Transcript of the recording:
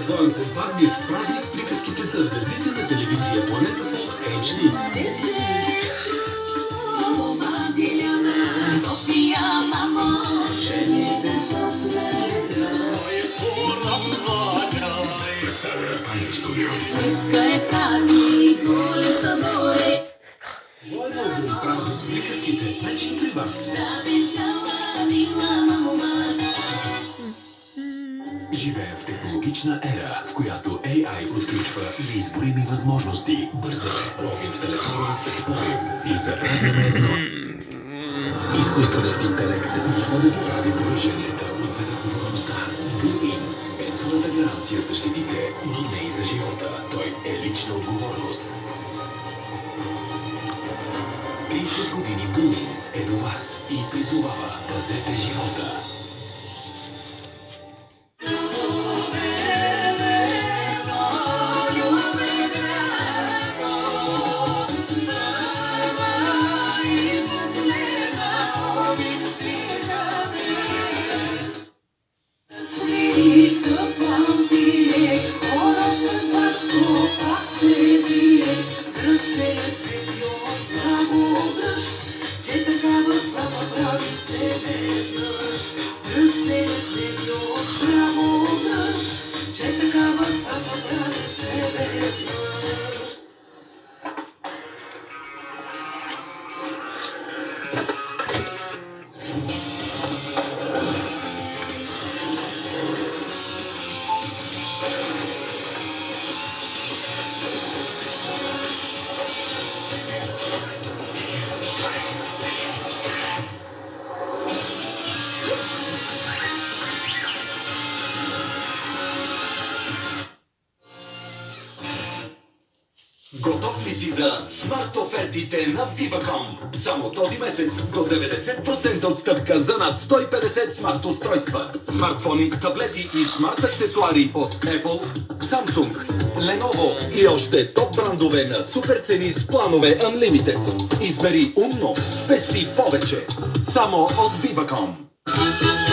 твой компакт диск празник в приказките с звездите на телевизия Планета Фолк HD. Двойно друг празник в приказките, вече и при вас. Живеем в технологична ера, в която AI отключва неизборими възможности. Бързаме, ровим в телефона, спорим и забравяме едно. Изкуственият интелект няма да борави пораженията от безотговорността. Bluebeams е твоята гаранция за щетите, но не и за живота. Той е лична отговорност. 30 години Bluebeams е до вас и призовава: пазете живота. Готов ли си за смарт офертите на Viva.com? Само този месец до 90% отстъпка за над 150 смарт устройства. Смартфони, таблети и смарт аксесуари от Apple, Samsung, Lenovo и още топ брандове на супер цени с планове Unlimited. Избери умно, спести повече. Само от Viva.com.